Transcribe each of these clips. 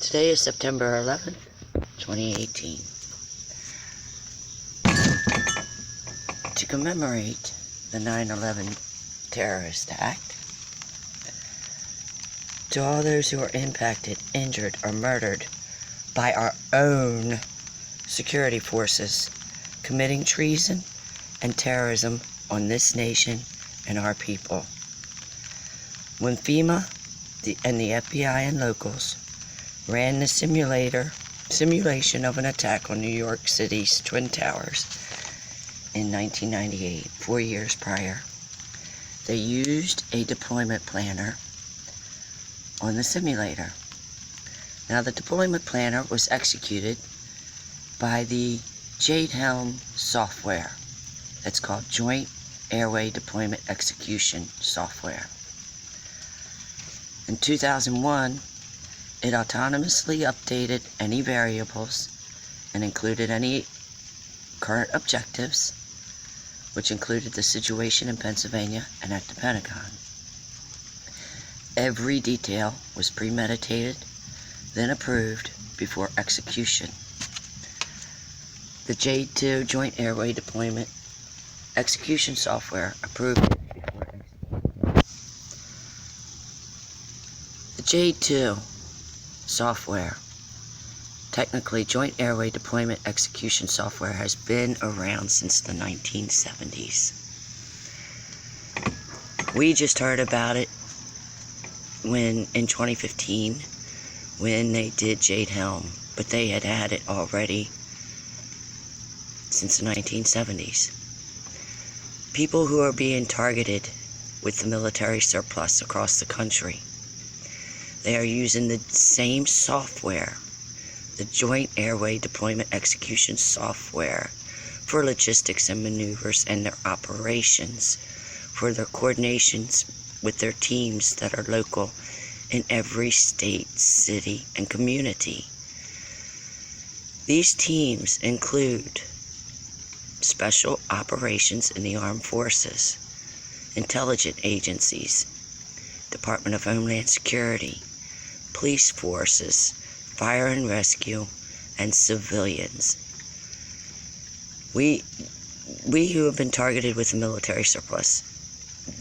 Today is September 11th, 2018. To commemorate the 9/11 terrorist act, to all those who are impacted, injured, or murdered by our own security forces committing treason and terrorism on this nation and our people. When FEMA and the FBI and locals ran the simulation of an attack on New York City's Twin Towers in 1998, 4 years prior, they used a deployment planner on the simulator. Now, the deployment planner was executed by the J.A.D.E software. It's called Joint Airway Deployment Execution Software. In 2001, it autonomously updated any variables and included any current objectives, which included the situation in Pennsylvania and at the Pentagon. Every detail was premeditated, then approved before execution. The J.A.D.E Joint Airway Deployment Execution Software approved it before execution. The J.A.D.E software, technically Joint Airway Deployment Execution Software, has been around since the 1970s. We just heard about it in 2015 when they did J.A.D.E, but they had it already since the 1970s. People who are being targeted with the military surplus across the country, they are using the same software, the Joint Airway Deployment Execution Software, for logistics and maneuvers and their operations, for their coordinations with their teams that are local in every state, city, and community. These teams include special operations in the armed forces, intelligence agencies, Department of Homeland Security, police forces, fire and rescue, and civilians. We who have been targeted with the military surplus,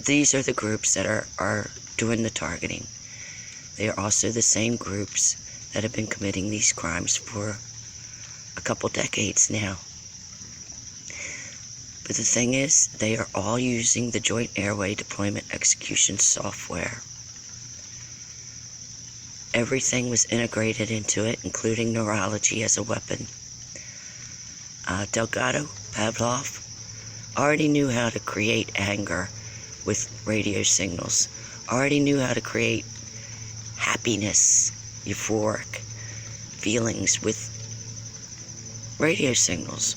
these are the groups that are doing the targeting. They are also the same groups that have been committing these crimes for a couple decades now. But the thing is, they are all using the Joint Airway Deployment Execution Software. Everything was integrated into it, including neurology as a weapon. Delgado, Pavlov, already knew how to create anger with radio signals, already knew how to create happiness, euphoric feelings with radio signals.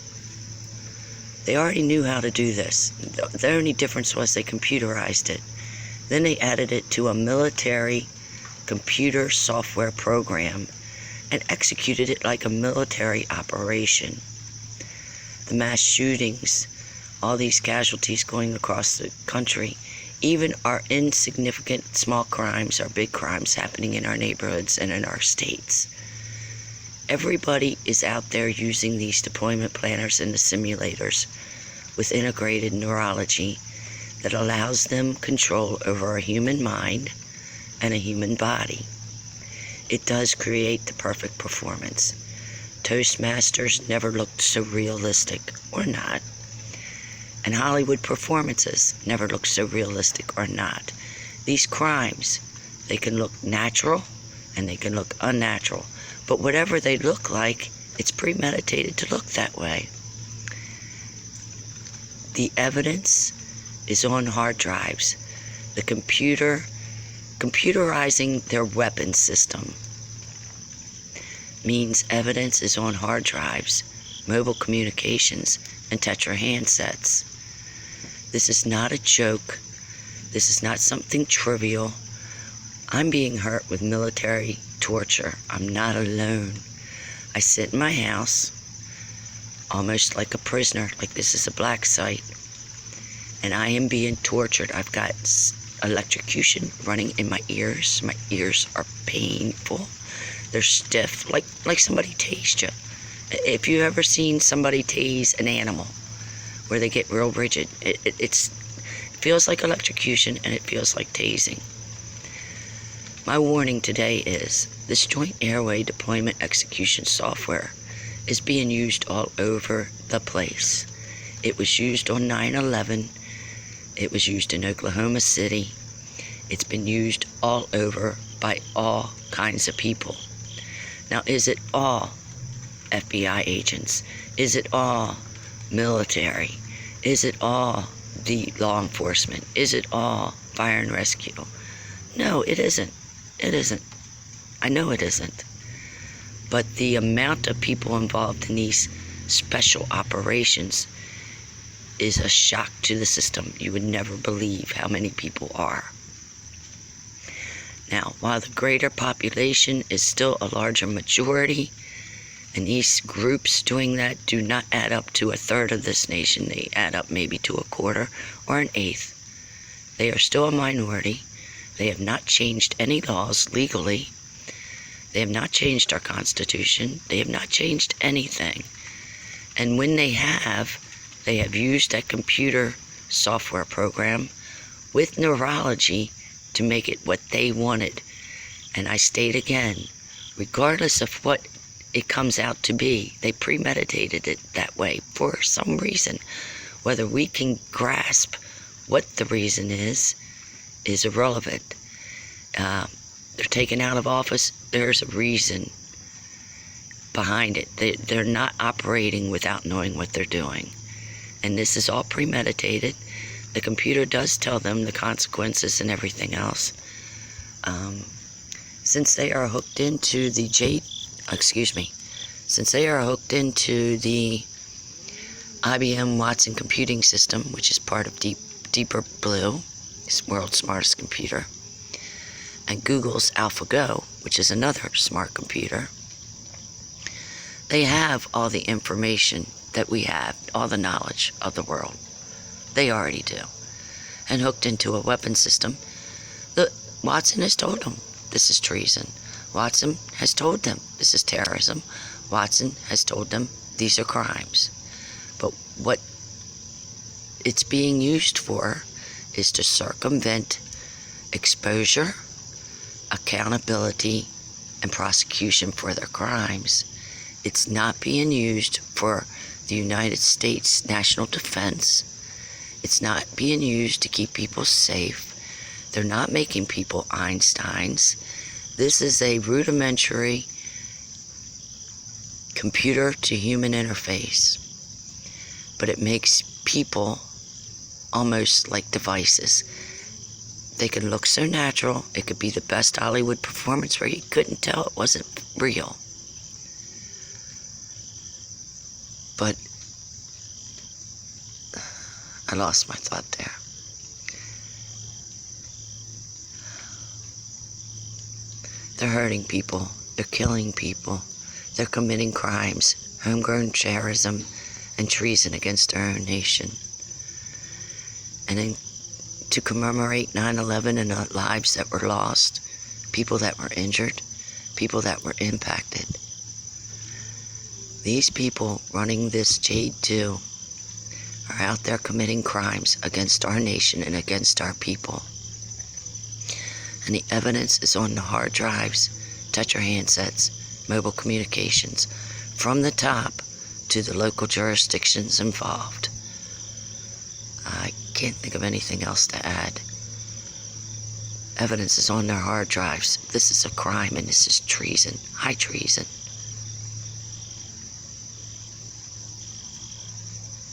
They already knew how to do this. The only difference was they computerized it. Then they added it to a military computer software program and executed it like a military operation. The mass shootings, all these casualties going across the country, even our insignificant small crimes, our big crimes happening in our neighborhoods and in our states. Everybody is out there using these deployment planners and the simulators with integrated neurology that allows them control over a human mind and a human body. It does create the perfect performance. Toastmasters never looked so realistic, or not. And Hollywood performances never looked so realistic, or not. These crimes, they can look natural and they can look unnatural. But whatever they look like, it's premeditated to look that way. The evidence is on hard drives. The computerizing their weapon system means evidence is on hard drives, mobile communications, and Tetra handsets. This is not a joke. This is not something trivial. I'm being hurt with military torture. I'm not alone. I sit in my house, almost like a prisoner, like this is a black site, and I am being tortured. I've got electrocution running in my ears. My ears are painful. They're stiff, like somebody tased you. If you ever seen somebody tase an animal, where they get real rigid, it feels like electrocution and it feels like tasing. My warning today is this joint airway deployment execution software is being used all over the place. It was used on 9/11. It was used in Oklahoma City. It's been used all over by all kinds of people. Now, is it all FBI agents? Is it all military? Is it all the law enforcement? Is it all fire and rescue? No, it isn't. It isn't. I know it isn't. But the amount of people involved in these special operations is a shock to the system. You would never believe how many people are. Now, while the greater population is still a larger majority, and these groups doing that do not add up to 1/3 of this nation, they add up maybe to 1/4 or 1/8. They are still a minority. They have not changed any laws legally. They have not changed our Constitution. They have not changed anything. And when they have used that computer software program with neurology to make it what they wanted. And I state again, regardless of what it comes out to be, they premeditated it that way for some reason. Whether we can grasp what the reason is irrelevant. They're taken out of office. There's a reason behind it. They're not operating without knowing what they're doing. And this is all premeditated. The computer does tell them the consequences and everything else. Since they are hooked into the since they are hooked into the IBM Watson computing system, which is part of Deeper Blue, it's the world's smartest computer, and Google's AlphaGo, which is another smart computer, they have all the information that we have, all the knowledge of the world. They already do. And hooked into a weapon system, Watson has told them this is treason. Watson has told them this is terrorism. Watson has told them these are crimes. But what it's being used for is to circumvent exposure, accountability, and prosecution for their crimes. It's not being used for the United States national defense. It's not being used to keep people safe. They're not making people Einsteins. This is a rudimentary computer to human interface. But it makes people almost like devices. They can look so natural. It could be the best Hollywood performance where you couldn't tell it wasn't real. But I lost my thought there. They're hurting people. They're killing people. They're committing crimes, homegrown terrorism, and treason against our own nation. And then to commemorate 9/11 and the lives that were lost, people that were injured, people that were impacted. These people running this J.A.D.E are out there committing crimes against our nation and against our people. And the evidence is on the hard drives, toucher handsets, mobile communications, from the top to the local jurisdictions involved. I can't think of anything else to add. Evidence is on their hard drives. This is a crime and this is treason, high treason.